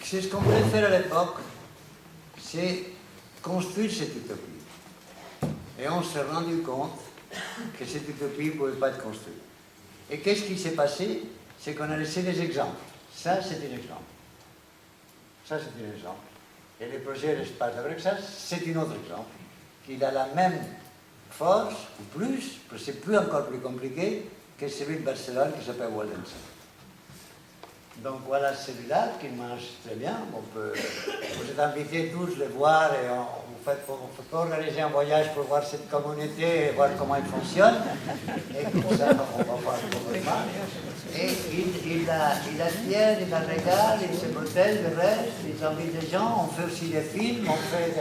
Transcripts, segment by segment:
c'est ce qu'on voulait faire à l'époque, c'est construire cette utopie. Et on s'est rendu compte que cette utopie ne pouvait pas être construite. Et qu'est-ce qui s'est passé? C'est qu'on a laissé des exemples. Ça, c'est un exemple. Ça, c'est un exemple. Et le projet L'espace de Brexas, c'est un autre exemple. Il a la même force, ou plus, c'est plus encore plus compliqué, que celui de Barcelone qui s'appelle Waldense. Donc voilà celui-là qui marche très bien. Vous êtes invités tous à le voir et on peut organiser un voyage pour voir cette communauté et voir comment elle fonctionne. Et comme ça, on va voir comment. Et il la tient, il la régale, il se protège le reste, il invite des gens, on fait aussi des films, on fait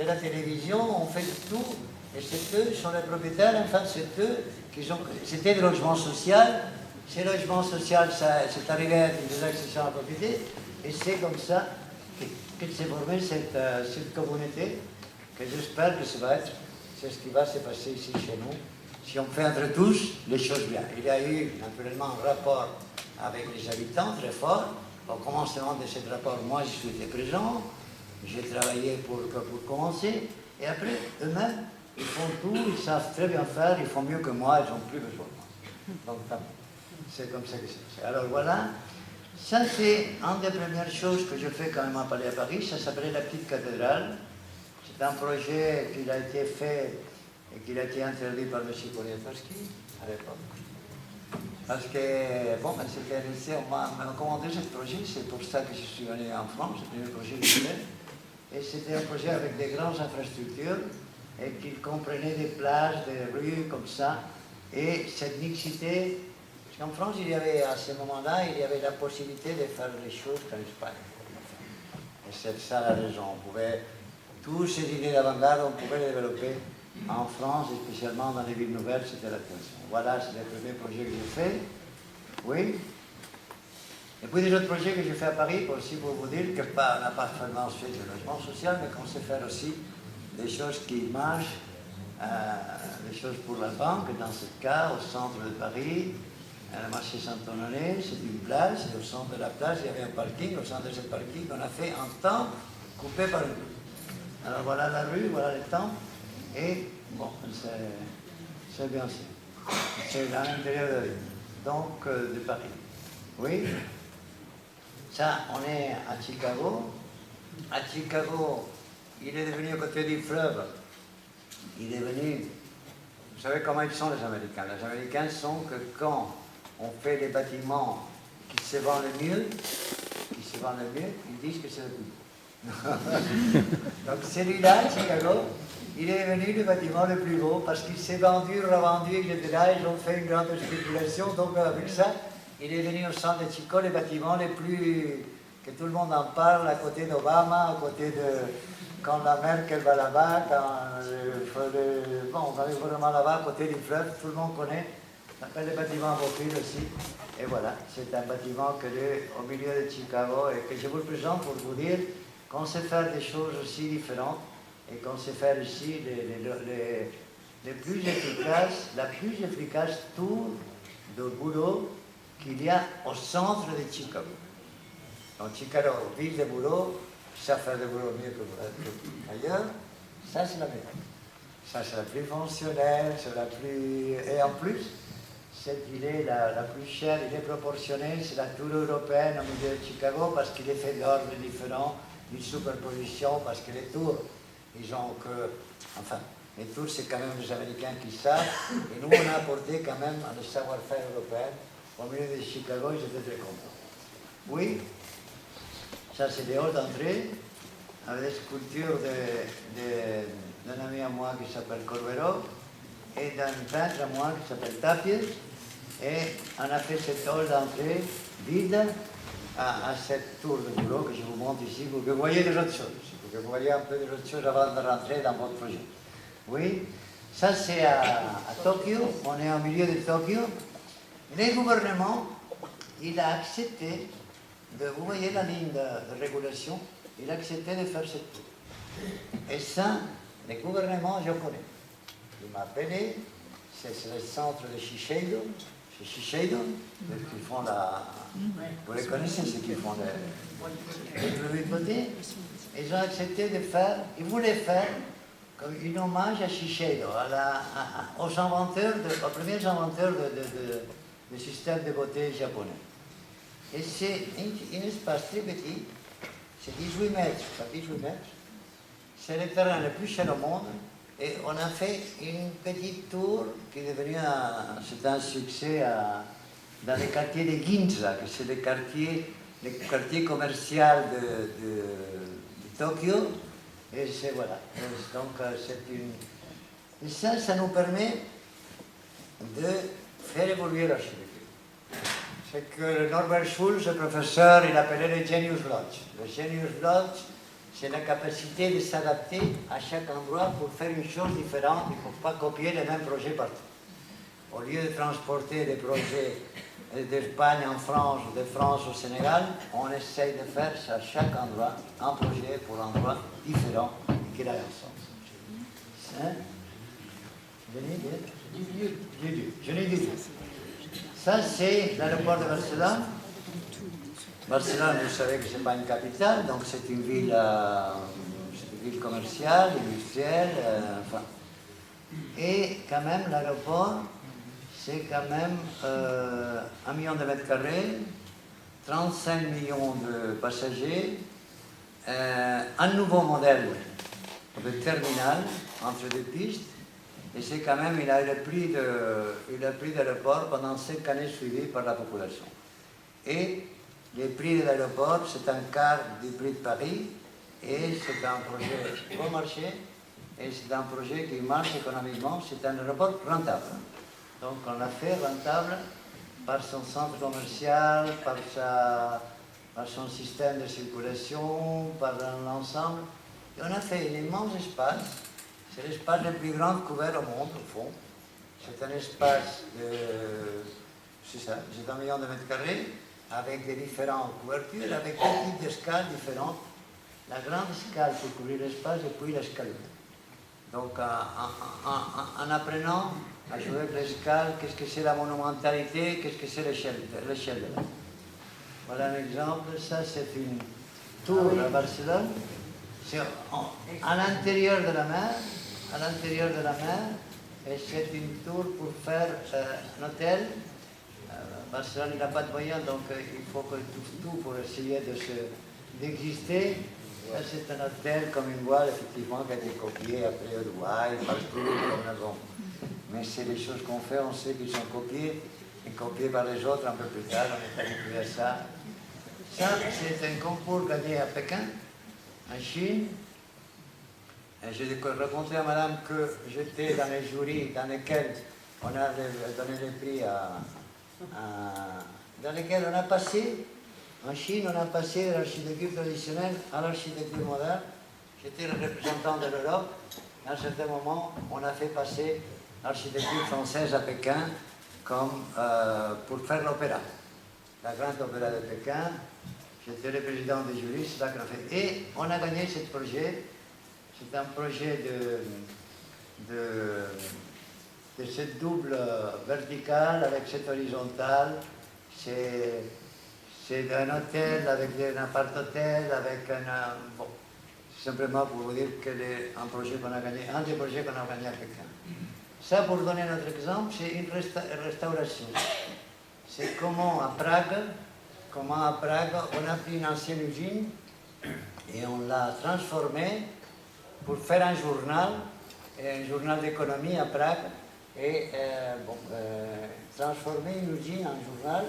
de la télévision, on fait tout. Et c'est eux qui sont les propriétaires, enfin c'est eux qui ont... C'était le logement social. Ce logement social, c'est arrivé à une accession à la propriété, et c'est comme ça que s'est formée cette communauté, que j'espère que ça va être, c'est ce qui va se passer ici chez nous, si on fait entre tous les choses bien. Il y a eu naturellement un rapport avec les habitants très fort. Au commencement de ce rapport, moi je suis présent, j'ai travaillé pour commencer, et après, eux-mêmes, ils font tout, ils savent très bien faire, ils font mieux que moi, ils n'ont plus besoin de moi. Donc, c'est comme ça que c'est. Alors voilà, ça c'est une des premières choses que je fais quand je m'appelais à Paris, ça s'appelait la petite cathédrale. C'est un projet qui a été fait et qui a été interdit par M. Poniatowski à l'époque. Parce que, bon, c'était resté, on m'a commandé ce projet, c'est pour ça que je suis venu en France, c'était le projet que je voulais. Et c'était un projet avec des grandes infrastructures et qui comprenait des plages, des rues comme ça. Et cette mixité. En France, il y avait, à ce moment-là, il y avait la possibilité de faire les choses en Espagne. Et c'est ça la raison. Toutes ces idées d'avant-garde, on pouvait les développer en France, et spécialement dans les villes nouvelles, c'était l'attention. Voilà, c'est le premier projet que j'ai fait. Oui. Et puis des autres projets que j'ai fait à Paris, aussi pour vous dire qu'on n'a pas seulement fait du logement social, mais qu'on sait faire aussi des choses qui marchent, des choses pour la banque, dans ce cas, au centre de Paris. À la marché Saint-Honoré, c'est une plage, et au centre de la plage, il y avait un parking. Au centre de ce parking, on a fait un temple coupé par une rue. Alors voilà la rue, voilà le temple, et bon, c'est bien ça. C'est à l'intérieur de la ville, donc de Paris. Oui, ça, on est à Chicago. À Chicago, il est devenu à côté du fleuve, il est devenu... Vous savez comment ils sont les Américains? Les Américains sont que quand on fait les bâtiments qui se vendent le mieux, ils disent que c'est le plus. Donc celui-là, Chicago, il est devenu le bâtiment le plus beau parce qu'il s'est vendu, revendu, etc. Ils ont fait une grande spéculation. Donc avec ça, il est devenu au centre de Chicago le bâtiment le plus... que tout le monde en parle, à côté d'Obama, à côté de... Quand la Merkel va là-bas, bon, on va vraiment là-bas, à côté du fleuve, tout le monde connaît. Ça s'appelle le bâtiment Beaufil aussi. Et voilà, c'est un bâtiment que au milieu de Chicago et que je vous le présente pour vous dire qu'on sait faire des choses aussi différentes et qu'on sait faire ici les plus efficaces, la plus efficace tour de boulot qu'il y a au centre de Chicago. Donc Chicago, ville de boulot, ça fait le boulot mieux que ailleurs, ça c'est la méthode. Ça c'est la plus fonctionnelle, c'est la plus... Et en plus, cette idée la plus chère, il est proportionnée, c'est la tour européenne au milieu de Chicago parce qu'il est fait d'ordre différent, une superposition, parce que les tours, ils ont que... Enfin, les tours c'est quand même les Américains qui savent, et nous on a apporté quand même le savoir-faire européen au milieu de Chicago, ils étaient très contents. Oui, ça c'est des halls d'entrée, avec des sculptures d'un ami à moi qui s'appelle Corbero, et d'un peintre à moi qui s'appelle Tapies, et on a fait cette hall d'entrée vide à cette tour de boulot que je vous montre ici pour que vous voyez des autres choses, pour que vous voyez un peu des autres choses avant de rentrer dans votre projet. Oui, ça c'est à Tokyo, on est au milieu de Tokyo. Le gouvernement, il a accepté, vous voyez la ligne de régulation, il a accepté de faire cette tour. Et ça, le gouvernement japonais, il m'a appelé, c'est le centre de Shiseido, c'est Shiseido, qui font la... Vous les connaissez, ceux qui font les côté, ils ont accepté de faire, ils voulaient faire comme un hommage à Shiseido, aux inventeurs, aux premiers inventeurs du système de beauté japonais. Et c'est un espace très petit, c'est 18 mètres par 18 mètres, c'est le terrain le plus cher au monde, et on a fait une petite tour qui est devenue un succès dans le quartier de Ginza, que c'est le quartier commercial de Tokyo. Et c'est voilà. Donc c'est une. Et ça nous permet de faire évoluer l'architecture. C'est que Norbert Schulz, le professeur, il appelait le genius lodge. Le genius lodge, c'est la capacité de s'adapter à chaque endroit pour faire une chose différente. Il ne faut pas copier les mêmes projets partout. Au lieu de transporter des projets d'Espagne en France ou de France au Sénégal, on essaye de faire à chaque endroit un projet pour un endroit différent et qu'il aille ensemble. Hein? Je l'ai dit. Ça, c'est l'aéroport de Barcelone. Barcelone, vous savez que ce n'est pas une capitale, donc c'est une ville commerciale, industrielle, enfin. Et quand même, l'aéroport, c'est quand même 1 million de mètres carrés, 35 millions de passagers, un nouveau modèle de terminal entre deux pistes, et c'est quand même, il a eu le prix d'aéroport pendant 5 années suivies par la population. Et le prix de l'aéroport, c'est un quart du prix de Paris, et c'est un projet bon marché, et c'est un projet qui marche économiquement, c'est un aéroport rentable. Donc on l'a fait rentable par son centre commercial, par son système de circulation, par l'ensemble. Et on a fait un immense espace. C'est l'espace le plus grand couvert au monde, au fond. C'est un espace c'est ça, c'est 1 million de mètres carrés, avec des différentes couvertures, avec des types d'escales différentes. La grande escale pour couvrir l'espace et puis l'escalier. Donc en apprenant à jouer avec l'escale, qu'est-ce que c'est la monumentalité, qu'est-ce que c'est l'échelle de l'art. Voilà un exemple, ça c'est une tour à Barcelone, c'est à l'intérieur de la mer, et c'est une tour pour faire un hôtel. Barcelone n'a pas de moyens, donc il faut que tout pour essayer d'exister. Ça, c'est un hôtel comme une voile, effectivement, qui a été copié après au Dubaï, partout, mais c'est les choses qu'on fait, on sait qu'ils sont copiés, et copiés par les autres un peu plus tard, on est habitué à ça. Ça, c'est un concours gagné à Pékin, en Chine. Et j'ai raconté à madame que j'étais dans les jurys dans lesquels on a donné le prix dans lesquels on a passé. En Chine, on a passé de l'architecture traditionnelle à l'architecture moderne. J'étais le représentant de l'Europe. À un certain moment, on a fait passer l'architecture française à Pékin comme, pour faire l'opéra. La grande opéra de Pékin. J'étais le président des jurys, c'est ça qu'on a fait. Et on a gagné ce projet. C'est un projet de cette double verticale avec cette horizontale. C'est un hôtel avec un appart-hôtel, avec un... Bon, simplement pour vous dire que un projet qu'on a gagné, un des projets qu'on a gagné à Pékin. Ça, pour donner un autre exemple, c'est une restauration. C'est comment à Prague, on a pris une ancienne usine et on l'a transformée pour faire un journal d'économie à Prague, et transformer une usine en journal,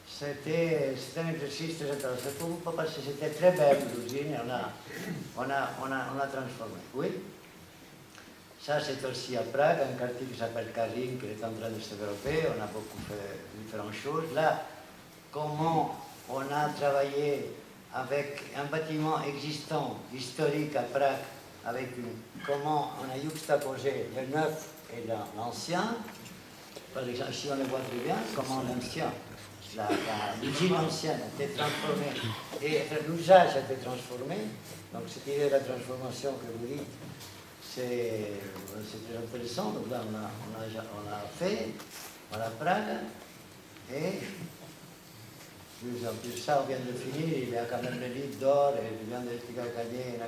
c'était un exercice très intéressant pour vous, parce que c'était très belle l'usine, et on a transformé. Oui. Ça, c'est aussi à Prague, un quartier qui s'appelle Karin, qui est en train de se développer. On a beaucoup fait différentes choses. Là, comment on a travaillé avec un bâtiment existant, historique à Prague, comment on a juxtaposé le neuf et l'ancien. Par exemple, si on le voit très bien, comment l'ancien, l'usine ancienne a été transformée, et l'usage a été transformé. Donc cette idée de la transformation que vous dites, c'est très intéressant. Donc là, on a fait, à Prague, et En plus ça, on vient de finir, il a quand même le livre d'or, et il a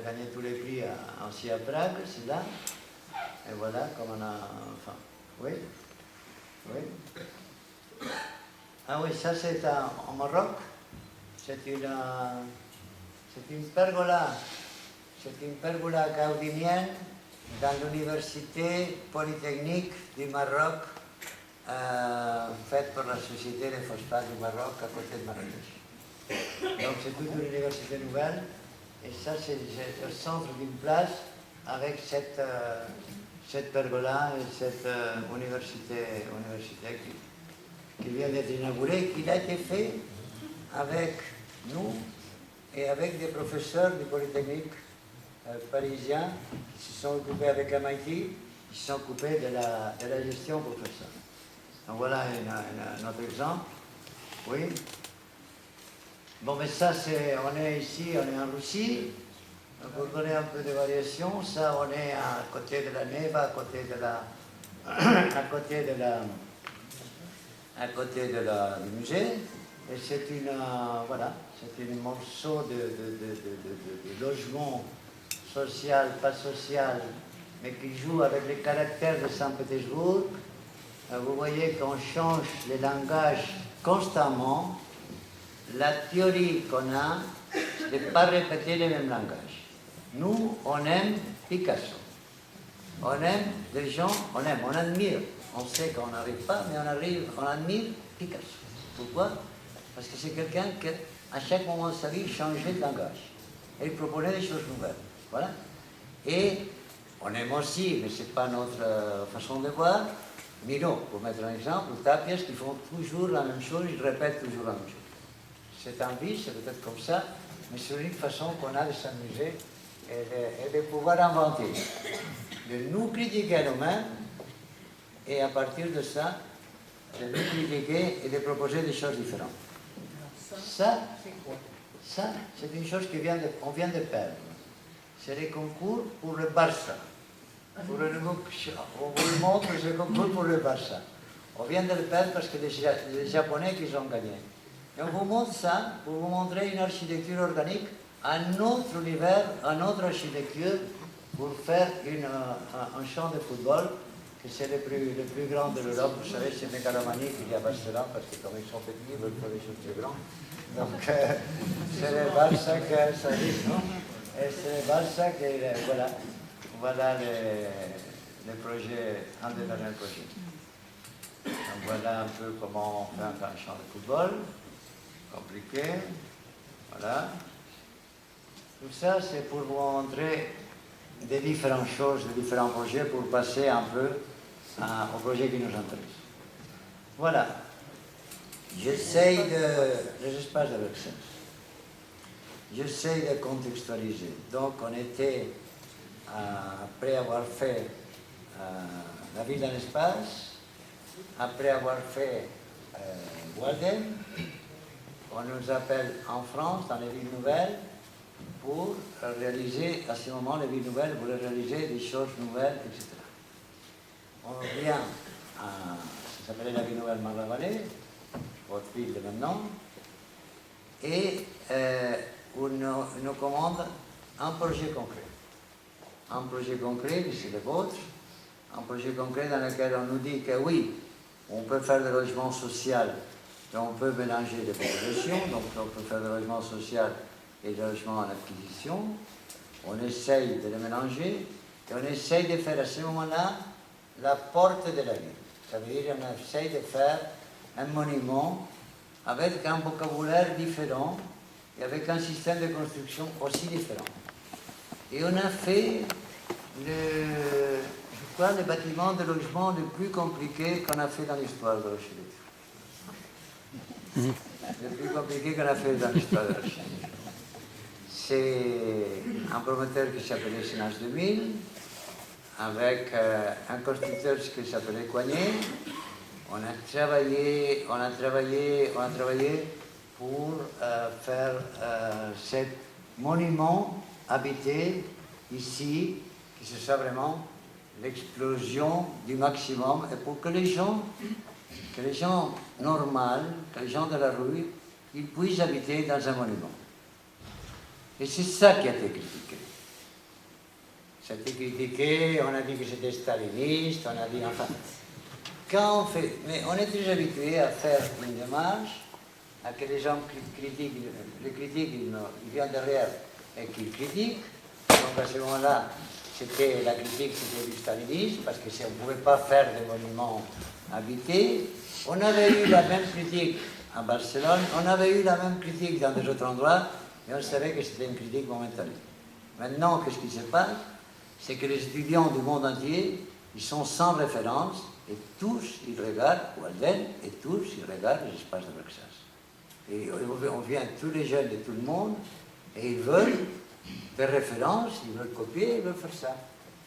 gagné tous les prix aussi à Prague, c'est là. Et voilà, comme on a... Enfin, oui. Oui. Ah oui, ça c'est au Maroc. C'est une pergola. C'est une pergola gaudinienne dans l'université polytechnique du Maroc, faite par la Société des phosphates du Maroc à côté de Marrakech. Donc c'est toute une université nouvelle. Et ça c'est le centre d'une place avec cette pergola et cette université qui vient d'être inaugurée, qui a été fait avec nous et avec des professeurs du Polytechnique parisien qui se sont occupés avec MIT, qui se sont occupés de la gestion pour faire ça. Donc voilà un autre exemple. Oui. Bon, mais ça, on est ici, on est en Russie. Donc vous connaissez un peu de variation. Ça, on est à côté de la Neva, à côté du musée. Et c'est voilà, c'est un morceau de logement social, pas social, mais qui joue avec les caractères de Saint-Pétersbourg. Vous voyez qu'on change les langages constamment. La théorie qu'on a, c'est de ne pas répéter les mêmes langages. Nous, on aime Picasso. On aime les gens, on admire. On sait qu'on n'arrive pas, mais on admire Picasso. Pourquoi? Parce que c'est quelqu'un qui, à chaque moment de sa vie, changeait de langage. Et il proposait des choses nouvelles. Voilà. Et on aime aussi, mais ce n'est pas notre façon de voir, Miro, pour mettre un exemple, ou Tapias, qui font toujours la même chose, ils répètent toujours la même chose. Cette envie, c'est peut-être comme ça, mais c'est l'unique façon qu'on a de s'amuser et de pouvoir inventer. De nous critiquer nous-mêmes, et à partir de ça, de nous critiquer et de proposer des choses différentes. Ça, c'est une chose qu'on vient de perdre. C'est les concours pour le Barça. On vous montre ce concours pour le Barça. On vient de le perdre parce que les Japonais qui ont gagné. Et on vous montre ça pour vous montrer une architecture organique, un autre univers, une autre architecture pour faire un champ de football, que c'est le plus grand de l'Europe. Vous savez, c'est Mégalomanie qu'il y a à Barcelone, parce que comme ils sont petits, ils veulent faire des choses très grandes. Donc, c'est le Barça que ça dit, non? Et c'est le Barça que, voilà les projets, un des derniers projets. Donc voilà un peu comment on fait un champ de football. Compliqué, voilà. Tout ça, c'est pour vous montrer des différentes choses, des différents projets, pour passer un peu au projet qui nous intéresse. Voilà. J'essaye les espaces de l'accès. J'essaye de contextualiser. Donc, on était, après avoir fait la ville dans l'espace, après avoir fait Walden, on nous appelle en France, dans les villes nouvelles, pour réaliser, à ce moment, les villes nouvelles voulaient réaliser des choses nouvelles, etc. On vient ça s'appelait la ville nouvelle Marne-la-Vallée, votre ville de maintenant, et on nous commande un projet concret. Un projet concret, c'est le vôtre, un projet concret dans lequel on nous dit que oui, on peut faire des logements sociaux. On peut mélanger des populations, donc on peut faire des logements sociaux et des logements en acquisition. On essaye de les mélanger et on essaye de faire à ce moment-là la porte de la ville. Ça veut dire qu'on essaye de faire un monument avec un vocabulaire différent et avec un système de construction aussi différent. Et on a fait, je crois, le bâtiment de logement le plus compliqué qu'on a fait dans l'histoire de l'architecture. Le plus compliqué qu'on a fait dans l'histoire de l'architecture. C'est un promoteur qui s'appelait Sénage 2000, avec un constructeur qui s'appelait Coignet. On a travaillé pour faire ce monument habité ici, qui se soit vraiment l'explosion du maximum, et pour que les gens normaux, que les gens de la rue, qu'ils puissent habiter dans un monument. Et c'est ça qui a été critiqué. Ça a été critiqué, on a dit que c'était staliniste, on a dit, enfin, quand on fait, mais on est très habitué à faire une démarche, à que les gens critiquent, ils viennent derrière et qu'ils critiquent. Donc à ce moment-là, la critique c'était du stalinisme, parce que on ne pouvait pas faire des monuments habités. On avait eu la même critique à Barcelone, on avait eu la même critique dans des autres endroits, mais on savait que c'était une critique momentanée. Maintenant, qu'est-ce qui se passe? C'est que les étudiants du monde entier, ils sont sans référence, et tous, ils regardent Walden, et tous, ils regardent les espaces de Brexas. Et on vient tous les jeunes de tout le monde, et ils veulent des références, ils veulent copier, ils veulent faire ça.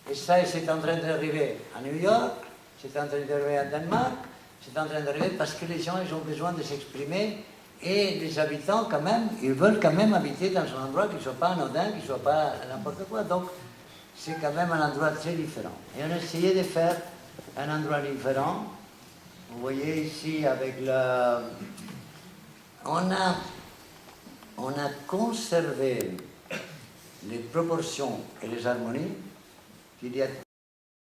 Et ça, c'est en train d'arriver à New York, c'est en train d'arriver à Danemark, c'est en train d'arriver parce que les gens, ils ont besoin de s'exprimer, et les habitants, quand même, ils veulent quand même habiter dans un endroit qui ne soit pas anodin, qui ne soit pas n'importe quoi. Donc, c'est quand même un endroit très différent. Et on a essayé de faire un endroit différent. Vous voyez ici, avec la... On a conservé les proportions et les harmonies qu'il y a